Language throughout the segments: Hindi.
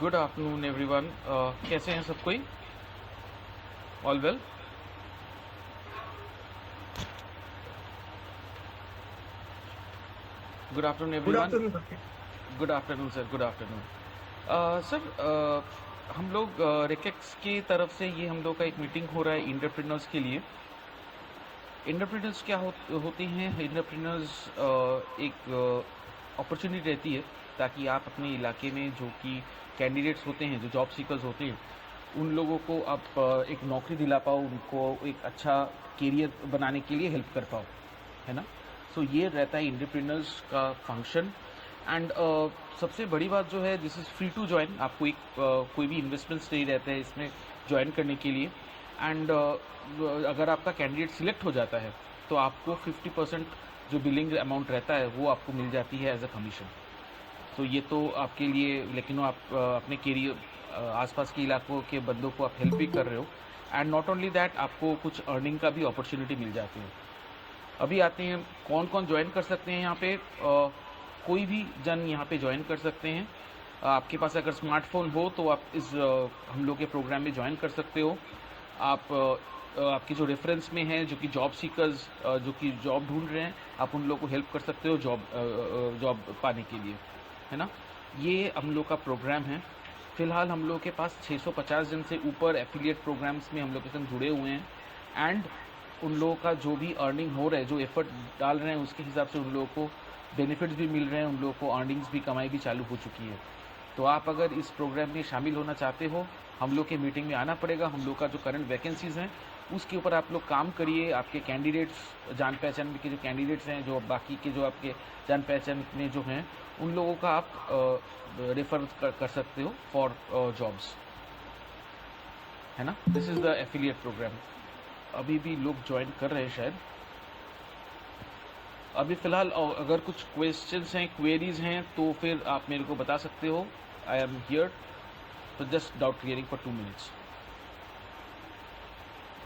Good afternoon everyone. कैसे हैं सब कोई? All well? Good afternoon good everyone. Afternoon. Good afternoon sir, good afternoon. Sir, हम लोग रेकेक्स की तरफ से ये हम लोग का एक मीटिंग हो रहा है इंटरप्रेन्योर्स के लिए। इंटरप्रेन्योर्स क्या होती हैं? इंटरप्रेन्योर्स एक अपॉर्चुनिटी रहती है ताकि आप अपने इलाके में जो कि कैंडिडेट्स होते हैं, जो जॉब सीकर्स होते हैं, उन लोगों को आप एक नौकरी दिला पाओ, उनको एक अच्छा करियर बनाने के लिए हेल्प कर पाओ, है ना? सो ये रहता है इंटरप्रेन्योर्स का फंक्शन। एंड सबसे बड़ी बात जो है, this is free to join. आपको एक कोई भी इन्वेस्टमेंट्स नहीं रहता है इसमें ज्वाइन करने के लिए। एंड अगर आपका कैंडिडेट सिलेक्ट हो जाता है तो आपको 50% जो बिलिंग अमाउंट रहता है वो आपको मिल जाती है एज अ कमीशन। तो ये तो आपके लिए, लेकिन आप अपने करियर आसपास के इलाकों के बंदों को आप हेल्प भी कर रहे हो। एंड नॉट ओनली दैट, आपको कुछ अर्निंग का भी अपॉर्चुनिटी मिल जाती है। अभी आते हैं कौन कौन ज्वाइन कर सकते हैं यहाँ पे। कोई भी जन यहाँ पे ज्वाइन कर सकते हैं। आपके पास अगर स्मार्टफोन हो तो आप इस हम लोग के प्रोग्राम में ज्वाइन कर सकते हो। आप आपके जो रेफरेंस में हैं, जो कि जॉब सीकर्स जो कि जॉब ढूंढ रहे हैं, आप उन लोगों को हेल्प कर सकते हो जॉब पाने के लिए, है ना? ये हम लोग का प्रोग्राम है। फ़िलहाल हम लोग के पास 650 जन से ऊपर एफिलिएट प्रोग्राम्स में हम लोग के संग जुड़े हुए हैं। एंड उन लोगों का जो भी अर्निंग हो रहा है, जो एफर्ट डाल रहे हैं, उसके हिसाब से उन लोगों को बेनिफिट्स भी मिल रहे हैं, उन लोगों को अर्निंग्स भी, कमाई भी चालू हो चुकी है। तो आप अगर इस प्रोग्राम में शामिल होना चाहते हो, हम लोग के मीटिंग में आना पड़ेगा। हम लोग का जो करंट वैकेंसीज़ हैं उसके ऊपर आप लोग काम करिए। आपके कैंडिडेट्स, जान पहचान के जो कैंडिडेट्स हैं, जो बाकी के जो आपके जान पहचान में जो हैं, उन लोगों का आप रेफर कर सकते हो फॉर जॉब्स, है ना? This is the affiliate program. अभी भी लोग ज्वाइन कर रहे हैं शायद। अभी फ़िलहाल अगर कुछ क्वेश्चंस हैं, क्वेरीज हैं, तो फिर आप मेरे को बता सकते हो। आई एम हियर तो just doubt clearing for 2 minutes.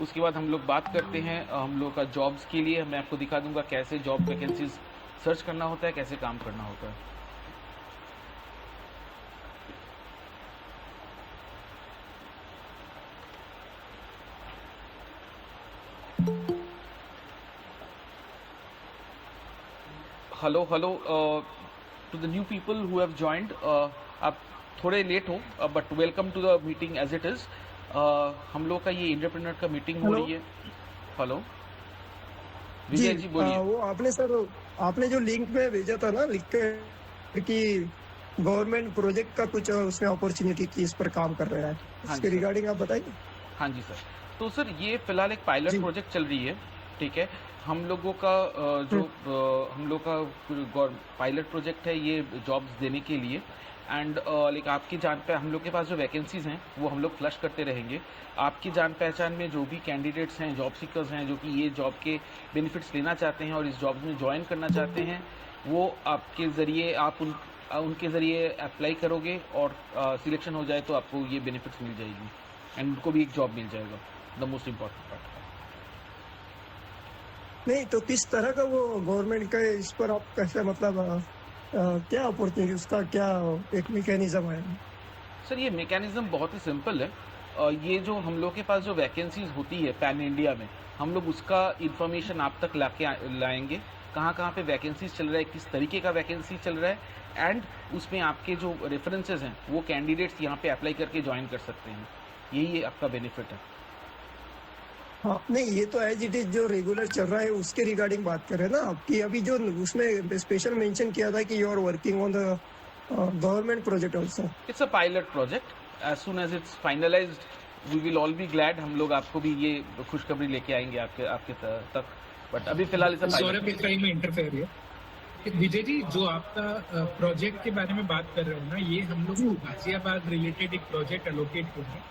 उसके बाद हम लोग बात करते हैं हम लोग का जॉब्स के लिए। मैं आपको दिखा दूंगा कैसे जॉब वैकेंसीज सर्च करना होता है, कैसे काम करना होता है। Hello hello to the new people who have joined. आप थोड़े लेट हो but welcome to the meeting as it is. हम लोग का ये इंटरप्रेन्योर का मीटिंग हो हेलो रही है। हेलो जी। विजय जी, बोलिए। वो आपने जो लिंक में भेजा था ना, लिख कर कि गवर्नमेंट प्रोजेक्ट का कुछ उसमें अपॉर्चुनिटी की, इस पर काम कर रहा है, हाँ इसके जी सर। रिगार्डिंग आप बताइए। हाँ जी सर। तो सर ये फ़िलहाल एक पायलट जी। प्रोजेक्ट चल रही है, ठीक है? हम लोगों का जो हम्म, हम लोग का पायलट प्रोजेक्ट है ये जॉब्स देने के लिए। एंड लाइक आपकी जान पे हम लोग के पास जो वैकेंसीज़ हैं वो हम लोग फ्लश करते रहेंगे। आपकी जान पहचान में जो भी कैंडिडेट्स हैं, जॉब सीकर्स हैं, जो कि ये जॉब के बेनिफिट्स लेना चाहते हैं और इस जॉब में ज्वाइन करना चाहते हैं, वो आपके ज़रिए आप उनके ज़रिए अप्लाई करोगे और सिलेक्शन हो जाए तो आपको ये बेनिफिट्स मिल जाएगी एंड उनको भी एक जॉब मिल जाएगा। The most important part. नहीं तो किस तरह का वो गवर्नमेंट का है, इस पर आप कैसे, मतलब क्या अपॉर्चुनिटी, उसका क्या एक मैकेनिज्म है? सर ये मैकेनिज़्म बहुत ही सिंपल है। ये जो हम लोग के पास जो वैकेंसीज़ होती है पैन इंडिया में, हम लोग उसका इन्फॉर्मेशन आप तक लाएंगे। कहाँ कहाँ पे वैकेंसीज चल रहा है, किस तरीके का वैकेंसी चल रहा है, एंड उसमें आपके जो रेफरेंसेस हैं वो कैंडिडेट्स यहाँ पे अप्लाई करके ज्वाइन कर सकते हैं। यही आपका बेनिफिट है। हाँ, नहीं ये तो एज इट इज जो रेगुलर चल रहा है उसके रिगार्डिंग बात कर रहे हैं ना आपकी। अभी जो उसमें स्पेशल मेंशन किया था कि you are working on the government project also. It's a pilot project. As soon as it's finalised we will all be glad. हम लोग आपको भी ये खुशखबरी लेके आएंगे आपके आपके तक। बट अभी फिलहाल इट्स अ सौरभ पायलट। इकाई में इंटरफेयर है। विजय जी, जो आपका प्रोजेक्ट के बारे में बात कर रहे हो ना, ये हम लोग को गाजियाबाद रिलेटेड एक प्रोजेक्ट एलोकेट हुआ है।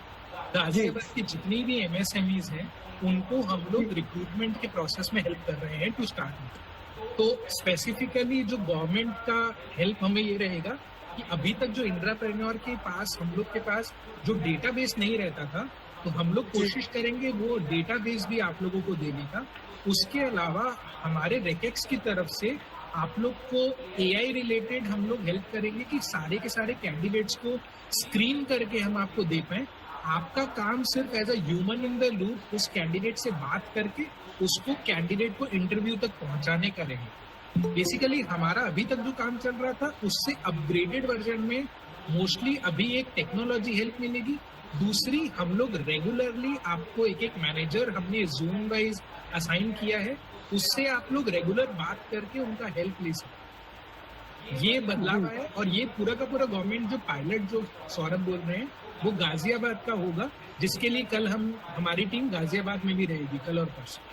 गाजियाबाद की जितनी भी एमएसएमईज हैं उनको हम लोग रिक्रूटमेंट के प्रोसेस में हेल्प कर रहे हैं टू स्टार्ट। तो स्पेसिफिकली जो गवर्नमेंट का हेल्प हमें ये रहेगा कि अभी तक जो इंट्राप्रेन्योर के पास, हम लोग के पास जो डेटाबेस नहीं रहता था, तो हम लोग कोशिश करेंगे वो डेटाबेस भी आप लोगों को देने का। उसके अलावा हमारे रेकेक्स की तरफ से आप लोग को एआई रिलेटेड हम लोग हेल्प करेंगे कि सारे के सारे कैंडिडेट्स को स्क्रीन करके हम आपको दे पाए। आपका काम सिर्फ as a human in the loop उस कैंडिडेट से बात करके उसको कैंडिडेट को इंटरव्यू तक पहुंचाने का रहेगा। बेसिकली हमारा अभी तक जो काम चल रहा था उससे अपग्रेडेड वर्जन में मोस्टली अभी एक टेक्नोलॉजी हेल्प मिलेगी। दूसरी, हम लोग रेगुलरली आपको एक एक मैनेजर हमने जोन वाइज असाइन किया है, उससे आप लोग रेगुलर बात करके उनका हेल्प ले सकते। ये बदलाव है और ये पूरा का पूरा गवर्नमेंट जो पायलट जो सौरभ बोल रहे हैं वो गाजियाबाद का होगा, जिसके लिए कल हमारी टीम गाजियाबाद में भी रहेगी, कल और परसों।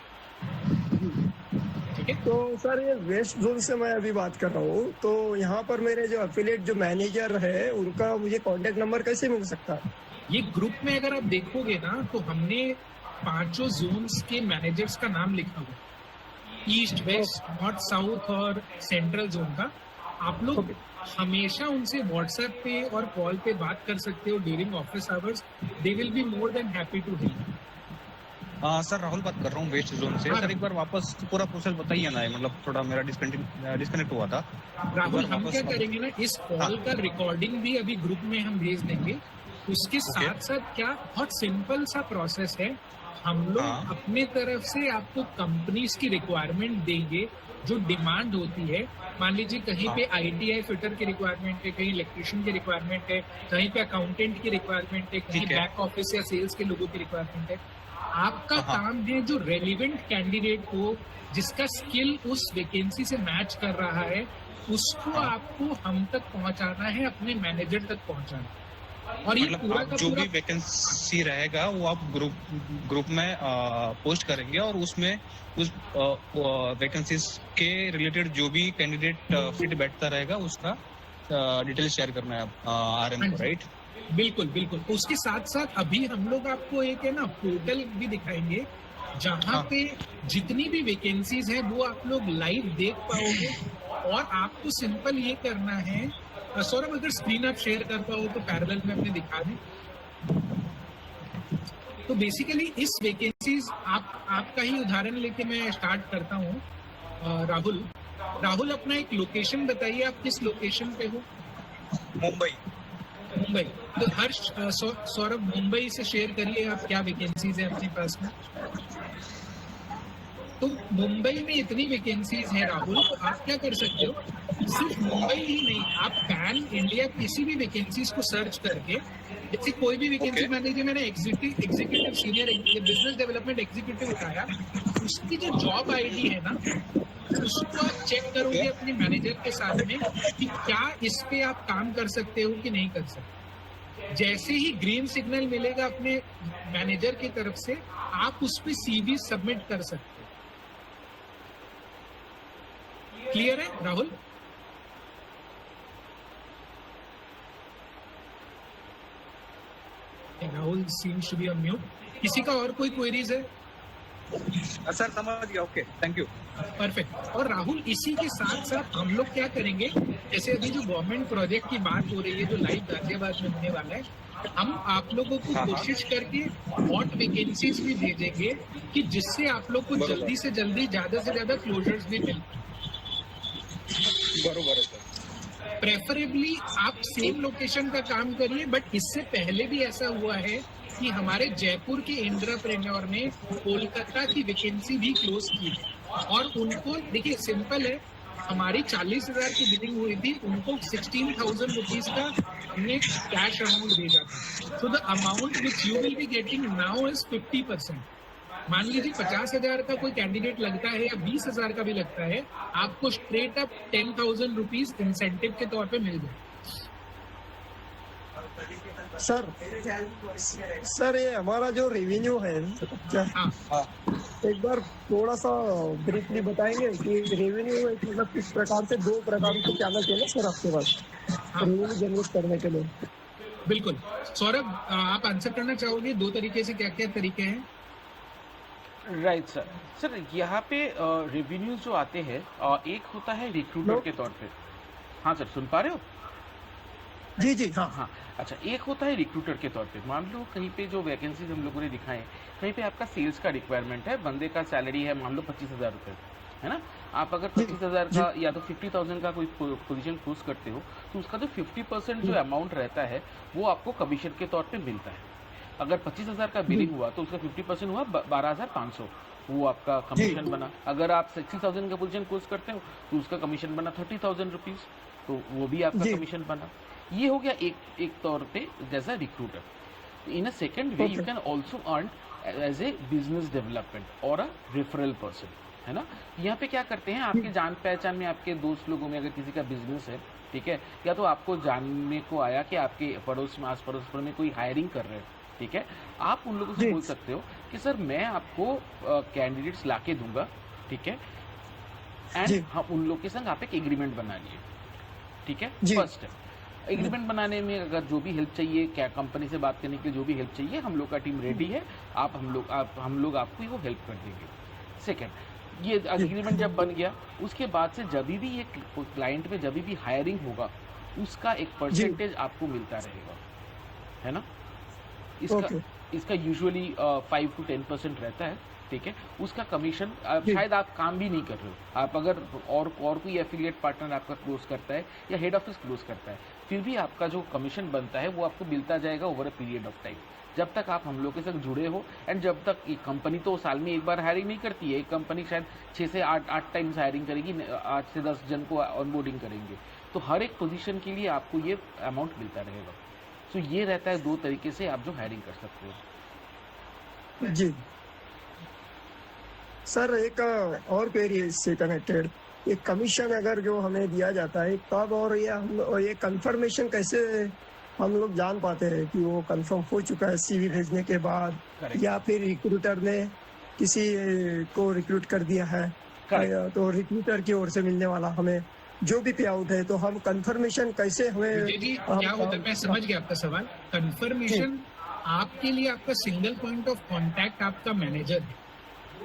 ठीक है। तो सर ये वेस्ट जोन से मैं अभी बात कर रहा हूँ, तो यहाँ पर मेरे जो एफिलिएट जो मैनेजर है उनका मुझे कांटेक्ट नंबर कैसे मिल सकता है? ये ग्रुप में अगर आप देखोगे ना तो हमने 5 जोन्स के मैनेजर्स का नाम लिखा हुआ, ईस्ट, वेस्ट, नॉर्थ, साउथ और सेंट्रल जोन का। आप लोग हमेशा उनसे व्हाट्सएप पे और कॉल पे बात कर सकते हो during office hours. They will be more than happy to help. Sir Rahul बात कर रहा हूँ वेस्ट जोन से। हाँ। सर एक बार वापस पूरा प्रोसेस बताइए ना, मतलब थोड़ा मेरा डिस्कनेक्ट हुआ था। राहुल, एक बार हम वापस क्या करेंगे ना, इस कॉल का रिकॉर्डिंग भी अभी ग्रुप में हम भेज देंगे। उसके साथ साथ क्या बहुत सिंपल सा प्रोसेस है, हम लोग हाँ। अपने तरफ से आपको कंपनीज की रिक्वायरमेंट देंगे जो डिमांड होती है। मान लीजिए कहीं पे आईटीआई फिटर की रिक्वायरमेंट है, कहीं इलेक्ट्रिशियन की रिक्वायरमेंट है, कहीं पे अकाउंटेंट की रिक्वायरमेंट है, कहीं ठीक है। बैक ऑफिस या सेल्स के लोगों की रिक्वायरमेंट है। आपका हाँ। काम है जो रेलिवेंट कैंडिडेट हो, जिसका स्किल उस वैकेंसी से मैच कर रहा है, उसको हाँ। आपको हम तक पहुंचाना है, अपने मैनेजर तक पहुंचाना है। और ये मतलब पूरा आप का जो पूरा भी वैकेंसी रहेगा वो आप ग्रुप में पोस्ट करेंगे और उसमें उस वैकेंसीज के रिलेटेड जो भी कैंडिडेट फिट बैठता रहेगा उसका डिटेल शेयर करना है आरएम हाँ को, जी। राइट? बिल्कुल बिल्कुल। उसके साथ साथ अभी हम लोग आपको एक है ना पोर्टल भी दिखाएंगे, जहाँ हाँ। पे जितनी भी वैकेंसीज है वो आप लोग लाइव देख पाओगे। और आपको सिंपल ये करना है, सौरभ अगर स्क्रीन आप शेयर कर पाओ तो पैरेलल में अपने दिखा दें। तो बेसिकली इस वैकेंसीज आपका ही उदाहरण लेके मैं स्टार्ट करता हूँ। राहुल अपना एक लोकेशन बताइए, आप किस लोकेशन पे हो? मुंबई। मुंबई। तो हर्ष, सौरभ मुंबई से शेयर करिए आप क्या वैकेंसीज है अपने पास में। तो मुंबई में इतनी वैकेंसीज हैं राहुल, तो आप क्या कर सकते हो, सिर्फ मुंबई ही नहीं, आप पैन इंडिया किसी भी वैकेंसीज को सर्च करके, जैसे कोई भी वैकेंसी मान लीजिए मैंने executive senior business development executive उठाया, उसकी जो जॉब आईडी है ना, उसको आप चेक करोगे अपने मैनेजर के साथ में कि क्या इस पे आप काम कर सकते हो कि नहीं कर सकते। जैसे ही ग्रीन सिग्नल मिलेगा अपने मैनेजर की तरफ से, आप उस पे सीवी सबमिट कर सकते हो। क्लियर है Rahul? Rahul seems to be on mute. किसी का और कोई क्वेरीज है? सर समझ गया, ओके, थैंक यू। परफेक्ट। और राहुल, इसी के साथ साथ हम लोग क्या करेंगे, जैसे अभी जो गवर्नमेंट प्रोजेक्ट की बात हो रही है जो लाइव गाजियाबाद में होने वाला है, हम आप लोगों को कोशिश करके हॉट वैकेंसीज भी भेजेंगे कि जिससे आप लोग को जल्दी से जल्दी ज्यादा से ज्यादा क्लोजर्स भी मिल। बरोबर है सर। प्रेफरेबली आप सेम लोकेशन का काम करिए, बट इससे पहले भी ऐसा हुआ है कि हमारे जयपुर के एंटरप्रेन्योर ने कोलकाता की वैकेंसी भी क्लोज की है। और उनको देखिए सिंपल है, हमारी 40,000 की बिलिंग हुई थी, उनको 16,000 रुपीज का हमने कैश अमाउंट भेजा था। So the amount which you will be getting now is 50%। मान लीजिए 50,000 का कोई कैंडिडेट लगता है या 20,000 का भी लगता है, आपको स्ट्रेट अप 10,000 रुपीज इंसेंटिव के तौर पे मिल जाए। सर ये हमारा जो रेवेन्यू है क्या, हाँ, एक बार थोड़ा सा ब्रीफली बताएंगे कि रेवेन्यू मतलब किस प्रकार से, 2 प्रकार के चैनल है ना सर आपके पास रेवेन्यू जनरेट करने के लिए? बिल्कुल। सौरभ, आप आंसर करना चाहोगे 2 तरीके से, क्या क्या तरीके हैं? राइट सर यहाँ पे रेवेन्यूज जो आते हैं, एक होता है रिक्रूटर के तौर पे। हाँ सर, सुन पा रहे हो? जी हाँ। हाँ, अच्छा, एक होता है रिक्रूटर के तौर पे। मान लो कहीं पे जो वैकेंसीज हम लोगों ने दिखाए, कहीं पे आपका सेल्स का रिक्वायरमेंट है, बंदे का सैलरी है मान लो 25,000 रुपये, है ना। आप अगर 25,000 का या तो 50,000 का कोई पोजीशन क्लोज करते हो तो उसका जो 50% जो अमाउंट रहता है वो आपको कमीशन के तौर पे मिलता है। अगर 25,000 का बिलिंग हुआ तो उसका 50% हुआ 12,500, वो आपका कमीशन बना। अगर आप 60,000 का पोजीशन क्लोज करते हो तो उसका कमीशन बना 30,000 रुपीज़, तो वो भी आपका कमीशन बना। ये हो गया एक तौर पे जैसा recruiter. In a second way you can also earn as a business development और अ रेफरल पर्सन, है ना। यहाँ पे क्या करते हैं, आपके जान पहचान में आपके दोस्त लोगों में अगर किसी का बिजनेस है, ठीक है, या तो आपको जानने को आया कि आपके पड़ोस में आस पड़ोस में कोई हायरिंग कर रहे हैं, ठीक है, आप उन लोगों से बोल सकते हो कि सर मैं आपको कैंडिडेट्स ला के दूंगा, ठीक है, एंड हम उन लोग के संग आप एक एग्रीमेंट बना लिए, ठीक है। फर्स्ट है एग्रीमेंट बनाने में अगर जो भी हेल्प चाहिए, क्या कंपनी से बात करने के लिए जो भी हेल्प चाहिए, हम लोग का टीम रेडी है, हम लोग आपको वो हेल्प कर देंगे। सेकेंड, ये एग्रीमेंट जब बन गया उसके बाद से जब भी ये क्लाइंट में जब भी हायरिंग होगा उसका एक परसेंटेज आपको मिलता रहेगा, है ना। इसका यूजुअली 5 to 10% रहता है, ठीक है। उसका कमीशन शायद आप काम भी नहीं कर रहे हो, आप अगर और कोई एफिलिएट पार्टनर आपका क्लोज करता है या हेड ऑफिस क्लोज करता है, फिर भी आपका जो कमीशन बनता है वो आपको मिलता जाएगा over a period of time, जब तक आप हम लोग के साथ जुड़े हो। एंड जब तक एक कंपनी तो साल में एक बार हायरिंग नहीं करती है, एक कंपनी शायद 6 से 8 टाइम्स हायरिंग करेगी, 8 से 10 जन को ऑनबोर्डिंग करेंगे, तो हर एक पोजीशन के लिए आपको ये अमाउंट मिलता रहेगा। तो ये रहता है 2 तरीके से आप जो हायरिंग कर सकते हो। जी सर, एक और क्वेरी है इससे कनेक्टेड, एक कमीशन अगर जो हमें दिया जाता है तब, और ये कंफर्मेशन कैसे हम लोग जान पाते हैं कि वो कंफर्म हो चुका है सीवी भेजने के बाद, या फिर रिक्रूटर ने किसी को रिक्रूट कर दिया है, तो रिक्रूटर की ओर से मिलने वाला हमें जो भी पे आउट है, तो हम कंफर्मेशन कैसे हमें क्या होता है, मैं समझ गया आपका सवाल। कंफर्मेशन आपके लिए आपका सिंगल पॉइंट ऑफ कांटेक्ट आपका मैनेजर है,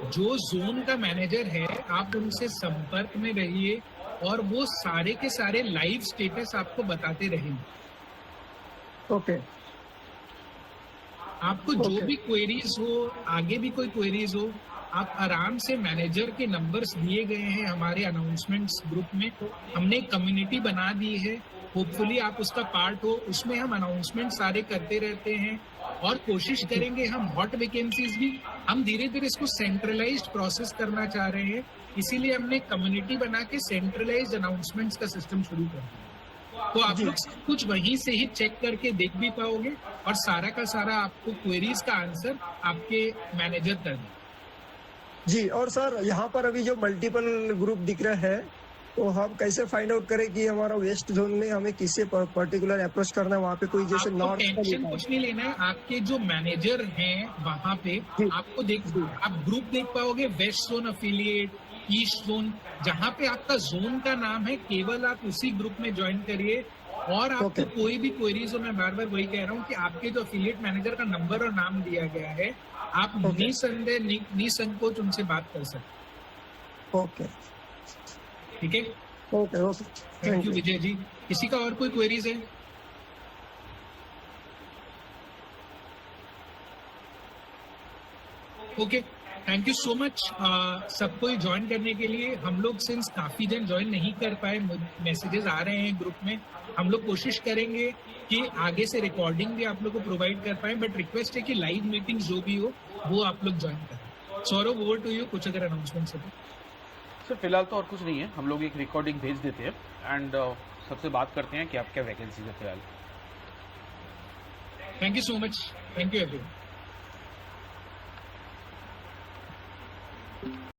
जो जोन का मैनेजर है, आप उनसे संपर्क में रहिए और वो सारे के सारे लाइव स्टेटस आपको बताते रहेंगे। ओके। आपको जो भी क्वेरीज हो, आगे भी कोई क्वेरीज हो, आप आराम से मैनेजर के नंबर्स दिए गए हैं हमारे अनाउंसमेंट्स ग्रुप में, हमने कम्युनिटी बना दी है, होपफुली आप उसका पार्ट हो, उसमें हम अनाउंसमेंट सारे करते रहते हैं और कोशिश करेंगे हम हॉट वैकेंसीज भी, हम धीरे धीरे इसको सेंट्रलाइज्ड प्रोसेस करना चाह रहे हैं, इसीलिए हमने कम्युनिटी बना के सेंट्रलाइज्ड अनाउंसमेंट्स का सिस्टम शुरू कर दिया। तो आप लोग कुछ वहीं से ही चेक करके देख भी पाओगे और सारा का सारा आपको क्वेरीज का आंसर आपके मैनेजर कर दें। जी, और सर यहाँ पर अभी जो मल्टीपल ग्रुप दिख रहे हैं, तो हम कैसे फाइंड आउट करें कि हमारा वेस्ट जोन में हमें किससे पर्टिकुलर अप्रोच करना है, वहाँ पे कोई जैसे नॉर्थ टेंशन कुछ नहीं लेना है, आपके जो मैनेजर हैं वहाँ पे आपको आप ग्रुप देख पाओगे, west zone affiliate, east zone, जहाँ पे आपका जोन का नाम है, केवल आप उसी ग्रुप में ज्वाइन करिए। और आपको कोई भी क्वेरीज हो, मैं बार बार वही कह रहा हूँ कि आपके जो अफिलिएट मैनेजर का नंबर और नाम दिया गया है, आप निसंदेह निसंकोच उनसे बात कर सकते। ओके, ठीक है। Okay okay, thank you Vijay ji. किसी का और कोई क्वेरीज है? Okay, thank you so much सबको ज्वाइन करने के लिए। हम लोग सिंस काफी जन ज्वाइन नहीं कर पाए, मैसेजेस आ रहे हैं ग्रुप में, हम लोग कोशिश करेंगे कि आगे से रिकॉर्डिंग भी आप लोग को प्रोवाइड कर पाए, बट रिक्वेस्ट है कि लाइव मीटिंग जो भी हो वो आप लोग ज्वाइन करें। सौरभ, ओवर टू यू, कुछ अगर अनाउंसमेंट है सर। फिलहाल तो और कुछ नहीं है, हम लोग एक रिकॉर्डिंग भेज देते हैं एंड सबसे बात करते हैं कि आप क्या वैकेंसी है फिलहाल। Thank you so much, thank you everyone.